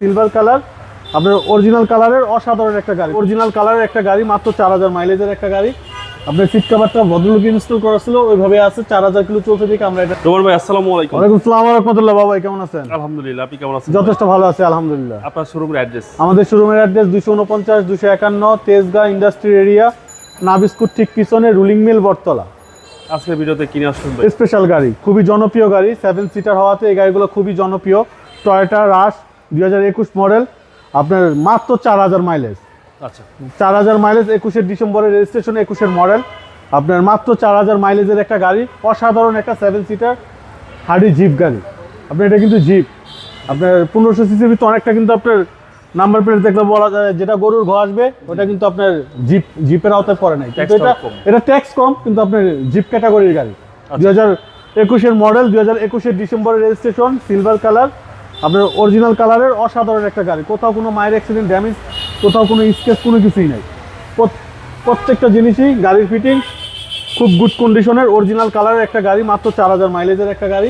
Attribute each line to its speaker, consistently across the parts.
Speaker 1: Silver colour, আপনার original কালারের অসাধারণ একটা গাড়ি, অরিজিনাল কালারের একটা গাড়ি, মাত্র 4000 মাইলেজের একটা গাড়ি। আপনার সিট কভারটা ভদ্রলোক ইনস্টল করা ছিল, ওইভাবে আছে। 4000 কিলো চলছে দেখে আমরা এটা।
Speaker 2: রোমান ভাই আসসালামু আলাইকুম।
Speaker 1: ওয়ালাইকুম আসসালাম ওয়া রাহমাতুল্লাহ। বাবা কেমন আছেন?
Speaker 2: আলহামদুলিল্লাহ, আপনি কেমন আছেন?
Speaker 1: যথেষ্ট ভালো আছি আলহামদুলিল্লাহ।
Speaker 2: আপনার শোরুমের অ্যাড্রেস?
Speaker 1: আমাদের শোরুমের অ্যাড্রেস 249 251 তেজগাঁ ইন্ডাস্ট্রি এরিয়া, নাবিস্কুট ঠিক পিছনে, রুলিং মিল বটতলা।
Speaker 2: আজকের ভিডিওতে কিনে আসবেন ভাই
Speaker 1: স্পেশাল গাড়ি, খুবই জনপ্রিয় গাড়ি, 7 সিটার হওয়াতে এই গাড়িগুলো খুবই জনপ্রিয়। টয়োটা রাশ 2021 মডেল, আপনার মাত্র 4000 মাইলেজ।
Speaker 2: আচ্ছা,
Speaker 1: 4000 মাইলেজ, 21 ডিসেম্বরের রেজিস্ট্রেশন, 21 মডেল। আপনার মাত্র 4000 মাইলেজের একটা গাড়ি, অসাধারণ একটা 7 সিটার হার্ডি জিপ গাড়ি। আপনার এটা কিন্তু জিপ, আপনার 1500 সিসির ভিতরে অনেকটা, কিন্তু আপনার নাম্বার প্লেট দেখলে বলা যায় যেটা গরুর ঘর আসবে ওটা কিন্তু আপনার জিপের আওতায় পড়ে নাই, কিন্তু এটা ট্যাক্স কম, কিন্তু আপনার জিপ ক্যাটাগরির গাড়ি। 2021 মডেল, 2021 ডিসেম্বরের রেজিস্ট্রেশন, সিলভার কালার, আপনার অরিজিনাল কালারের অসাধারণ একটা গাড়ি। কোথাও কোনো মাইর অ্যাক্সিডেন্ট, ড্যামেজ, কোথাও কোনো স্কেচ, কোনো কিছুই নাই। প্রত্যেকটা জিনিসই গাড়ির ফিটিং খুব গুড কন্ডিশনের, অরিজিনাল কালারের একটা গাড়ি, মাত্র 4000 মাইলেজের একটা গাড়ি।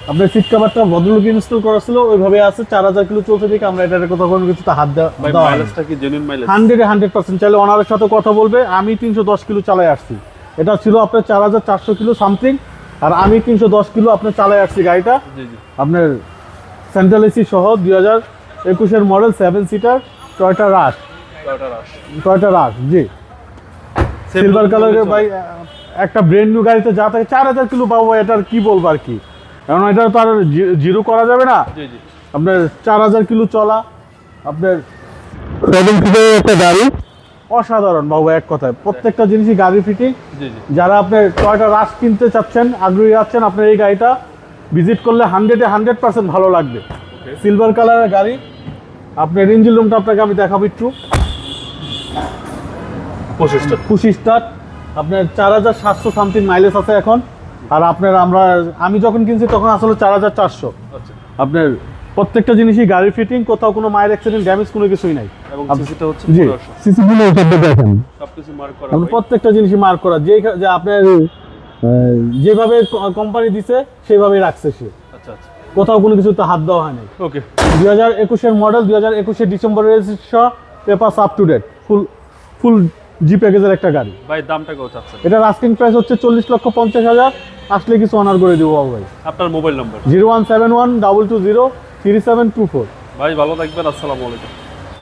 Speaker 1: আপনার সিট কভারটা ভদ্রলোক ইনস্টল করা ছিল, ওইভাবে আছে। 4000 কিলো চলছে দেখে আমরা এটা কোথাও কোনো কিছুতে হাত দেওয়া।
Speaker 2: মাইলেজটা কি জেনুইন মাইলেজ?
Speaker 1: 100% চাইলে ওনারের সাথে কথা বলবে। আমি 310 কিলো চালাই আসছি, এটা ছিল আপনার 4400 কিলো সামথিং, আর আমি 310 কিলো আপনার চালাই আসছি গাড়িটা। আপনার সেন্ট্রাল এসি সহ 2021 মডেল 7 সিটার টয়োটা রাশ, জি সিলভার কালারের ভাই। একটা ব্র্যান্ড নিউ গাড়িতে যা থাকে 4000 কিলো পাবো, এটার কি বলবো আর কি, কারণ এটা তো আর জিরো করা যাবে না। আপনার 4000 কিলো চলা, আপনার 7 সিটারের একটা গাড়ি, অসাধারণ বাবু। এক কথায় প্রত্যেকটা জিনিসই গাড়ি ফিটিং। যারা আপনার টয়োটা রাশ কিনতে চাচ্ছেন, আগ্রহী আছেন, আপনার এই গাড়িটা ভিজিট করলে 100% ভালো লাগবে। সিলভার কালারের গাড়ি। আপনার ইঞ্জিন রুমটা আপনাকে আমি দেখাবো একটু। 25 স্টার্ট, আপনার 4700 সামথিং মাইলেজ আছে এখন। আর আপনার আমি যখন কিনছি তখন আসলে 4400। আপনার প্রত্যেকটা জিনিসই গাড়ি ফিটিং, কোথাও কোনো মাইর অ্যাক্সিডেন্ট, ড্যামেজ কোনো কিছুই নাই।
Speaker 2: এবং সিসিটা হচ্ছে
Speaker 1: জি, সিসি গুলো দেখেন,
Speaker 2: সবকিছু মার্ক করা,
Speaker 1: প্রত্যেকটা জিনিসই মার্ক করা, যে আপনার যেভাবে কোম্পানি দিছে সেভাবেই রাখছে সে।
Speaker 2: আচ্ছা আচ্ছা,
Speaker 1: কোথাও কোনো কিছুতে হাত দেওয়া হয়নি।
Speaker 2: ওকে।
Speaker 1: 2021 মডেল, 2021 ডিসেম্বরের registration, papers up to date, full জি প্যাকেজের একটা গাড়ি।
Speaker 2: ভাই দামটা কত আছে?
Speaker 1: এটার আস্কিং প্রাইস হচ্ছে 40,50,000, আসলে কিছু অনার করে দেবো ভাই।
Speaker 2: আপনার মোবাইল নাম্বার?
Speaker 1: 0171 220 3724।
Speaker 2: ভাই ভালো থাকবেন, আসসালামু আলাইকুম।